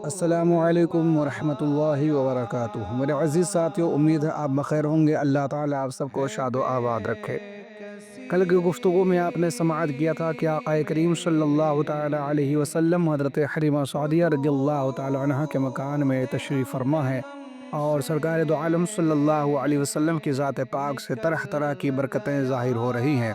السلام علیکم ورحمۃ اللہ وبرکاتہ۔ میرے عزیز ساتھیو، امید ہے آپ بخیر ہوں گے۔ اللہ تعالیٰ آپ سب کو شاد و آباد رکھے۔ کل کی گفتگو میں آپ نے سماعت کیا تھا کہ آقا کریم صلی اللہ تعالیٰ علیہ وسلم حضرت حلیمہ سعدیہ رضی اللہ تعالیٰ عنہ کے مکان میں تشریف فرما ہے، اور سرکار دو عالم صلی اللہ علیہ وسلم کی ذات پاک سے طرح طرح کی برکتیں ظاہر ہو رہی ہیں۔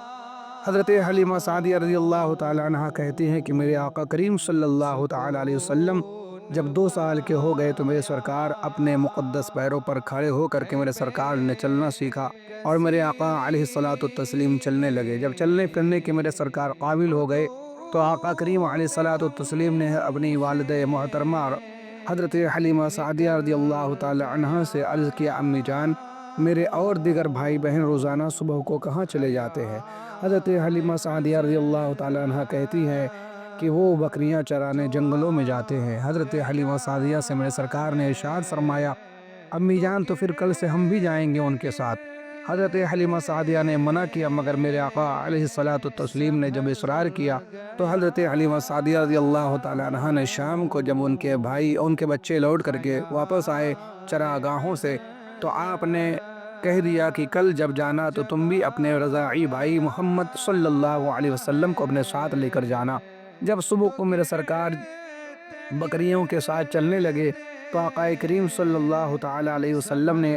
حضرت حلیمہ سعدیہ رضی اللہ تعالیٰ عنہ کہتی ہیں کہ میرے آقا کریم صلی اللہ تعالیٰ علیہ وسلم جب 2 سال کے ہو گئے تو میرے سرکار اپنے مقدس پیروں پر کھڑے ہو کر کے میرے سرکار نے چلنا سیکھا، اور میرے آقا علیہ الصلاۃ والتسلیم چلنے لگے۔ جب چلنے پھرنے کے میرے سرکار قابل ہو گئے تو آقا کریم علیہ الصلاۃ والتسلیم نے اپنی والدہ محترمہ حضرت حلیمہ سعدیہ رضی اللہ تعالی عنہ سے عرض کیا، امی جان، میرے اور دیگر بھائی بہن روزانہ صبح کو کہاں چلے جاتے ہیں؟ حضرت حلیمہ سعدیہ رضی اللہ تعالی عنہ کہتی ہے کہ وہ بکریاں چرانے جنگلوں میں جاتے ہیں۔ حضرت حلیمہ سعدیہ سے میرے سرکار نے ارشاد فرمایا، امی جان تو پھر کل سے ہم بھی جائیں گے ان کے ساتھ۔ حضرت حلیمہ سعدیہ نے منع کیا، مگر میرے آقا علیہ الصلاۃ والتسلیم نے جب اصرار کیا تو حضرت حلیمہ سعدیہ رضی اللہ تعالی عنہ نے شام کو جب ان کے بچے لوٹ کر کے واپس آئے چراگاہوں سے، تو آپ نے کہہ دیا کہ کل جب جانا تو تم بھی اپنے رضاعی بھائی محمد صلی اللہ علیہ وسلم کو اپنے ساتھ لے کر جانا۔ جب صبح کو میرے سرکار بکریوں کے ساتھ چلنے لگے تو آقا کریم صلی اللہ تعالی علیہ وسلم نے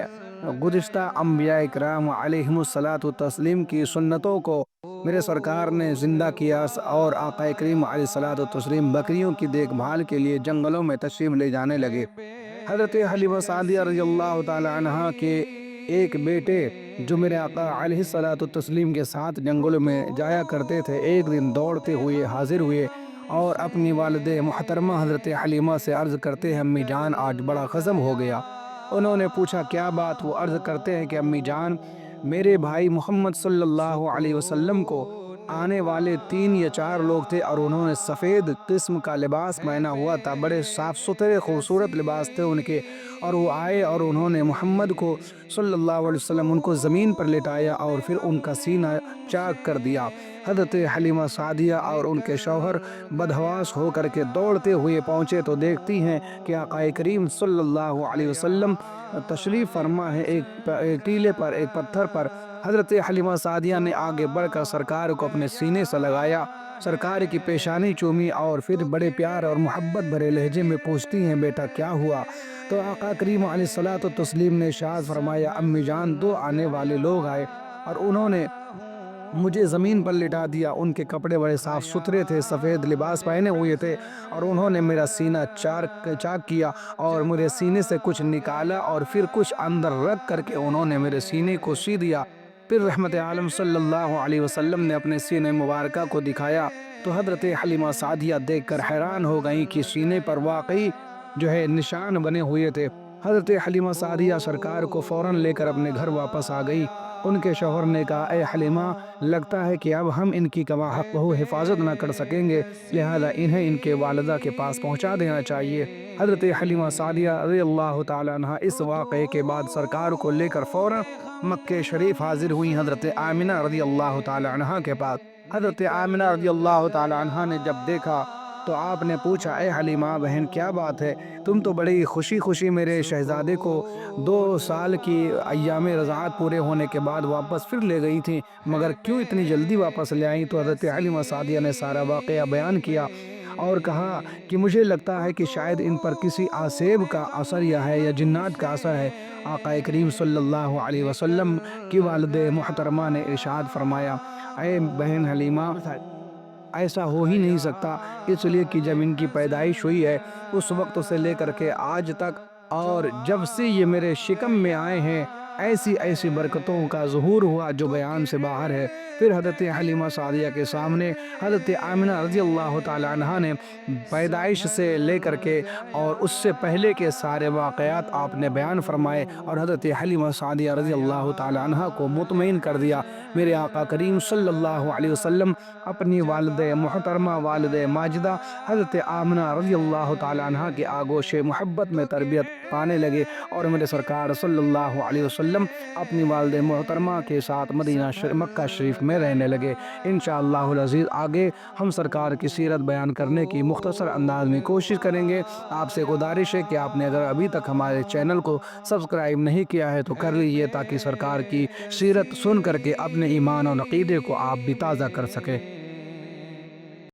گزشتہ انبیاء اکرام علیہم الصلاۃ والتسلیم کی سنتوں کو میرے سرکار نے زندہ کیا، اور آقا کریم علیہ الصلاۃ والتسلیم بکریوں کی دیکھ بھال کے لیے جنگلوں میں تشریف لے جانے لگے۔ حضرت حلیمہ سعدیہ رضی اللہ تعالی عنہ کے ایک بیٹے جو میرے آقا علیہ الصلاۃ والتسلیم کے ساتھ جنگلوں میں جایا کرتے تھے، ایک دن دوڑتے ہوئے حاضر ہوئے اور اپنی والد محترمہ حضرت حلیمہ سے عرض کرتے ہیں، امی جان آج بڑا خصم ہو گیا۔ انہوں نے پوچھا کیا بات؟ وہ عرض کرتے ہیں کہ امی جان، میرے بھائی محمد صلی اللہ علیہ وسلم کو آنے والے 3 یا 4 لوگ تھے، اور انہوں نے سفید قسم کا لباس پہنا ہوا تھا، بڑے صاف ستھرے خوبصورت لباس تھے ان کے، اور وہ آئے اور انہوں نے محمد کو صلی اللہ علیہ وسلم ان کو زمین پر لٹایا اور پھر ان کا سینہ چاک کر دیا۔ حضرت حلیمہ سعدیہ اور ان کے شوہر بدحواس ہو کر کے دوڑتے ہوئے پہنچے تو دیکھتی ہیں کہ آقا کریم صلی اللہ علیہ وسلم تشریف فرما ہے ایک ٹیلے پر، ایک پتھر پر۔ حضرت حلیمہ سعدیہ نے آگے بڑھ کر سرکار کو اپنے سینے سے لگایا، سرکار کی پیشانی چومی، اور پھر بڑے پیار اور محبت بھرے لہجے میں پوچھتی ہیں، بیٹا کیا ہوا؟ تو آقا کریم علیہ الصلاۃ والتسلیم نے ارشاد فرمایا، امی جان، 2 آنے والے لوگ آئے اور انہوں نے مجھے زمین پر لٹا دیا۔ ان کے کپڑے بڑے صاف ستھرے تھے، سفید لباس پہنے ہوئے تھے، اور انہوں نے میرا سینہ چاک کیا اور میرے سینے سے کچھ نکالا اور پھر کچھ اندر رکھ کر کے انہوں نے میرے سینے کو سی دیا۔ پھر رحمت عالم صلی اللہ علیہ وسلم نے اپنے سینے مبارکہ کو دکھایا تو حضرت حلیمہ سعدیہ دیکھ کر حیران ہو گئیں کہ سینے پر واقعی نشان بنے ہوئے تھے۔ حضرت حلیمہ سعدیہ سرکار کو فوراً لے کر اپنے گھر واپس آ گئی۔ ان کے شوہر نے کہا، اے حلیمہ، لگتا ہے کہ اب ہم ان کی کما حق حفاظت نہ کر سکیں گے، لہذا انہیں ان کے والدہ کے پاس پہنچا دینا چاہیے۔ حضرت حلیمہ سعدیہ رضی اللہ تعالی عنہ اس واقعے کے بعد سرکار کو لے کر فوراً مکہ شریف حاضر ہوئی حضرت آمنہ رضی اللہ تعالی عنہ کے پاس۔ حضرت آمنہ رضی اللہ تعالی عنہ نے جب دیکھا تو آپ نے پوچھا، اے حلیمہ بہن، کیا بات ہے؟ تم تو بڑی خوشی میرے شہزادے کو 2 سال کی ایام رضاعت پورے ہونے کے بعد واپس پھر لے گئی تھی، مگر کیوں اتنی جلدی واپس لے آئیں؟ تو حضرت حلیمہ سعدیہ نے سارا واقعہ بیان کیا اور کہا کہ مجھے لگتا ہے کہ شاید ان پر کسی آسیب کا اثر یا جنات کا اثر ہے۔ آقا کریم صلی اللہ علیہ وسلم کی والد محترمہ نے ارشاد فرمایا، اے بہن حلیمہ، ایسا ہو ہی نہیں سکتا، اس لیے کہ جب ان کی پیدائش ہوئی ہے اس وقت سے لے کر کے آج تک، اور جب سے یہ میرے شکم میں آئے ہیں، ایسی برکتوں کا ظہور ہوا جو بیان سے باہر ہے۔ پھر حضرت حلیمہ سعدیہ کے سامنے حضرت آمنہ رضی اللہ تعالی عنہ نے پیدائش سے لے کر کے اور اس سے پہلے کے سارے واقعات آپ نے بیان فرمائے، اور حضرت حلیمہ سعدیہ رضی اللہ تعالی عنہ کو مطمئن کر دیا۔ میرے آقا کریم صلی اللہ علیہ وسلم اپنی والد محترمہ، والد ماجدہ حضرت آمنہ رضی اللہ تعالی عنہ کے آغوش محبت میں تربیت پانے لگے، اور میرے سرکار صلی اللہ علیہ وسلم وسلم اپنی والد محترمہ کے ساتھ مکہ شریف میں رہنے لگے۔ انشاءاللہ العزیز آگے ہم سرکار کی سیرت بیان کرنے کی مختصر انداز میں کوشش کریں گے۔ آپ سے گزارش ہے کہ آپ نے اگر ابھی تک ہمارے چینل کو سبسکرائب نہیں کیا ہے تو کر لیجیے، تاکہ سرکار کی سیرت سن کر کے اپنے ایمان اور عقیدے کو آپ بھی تازہ کر سکیں۔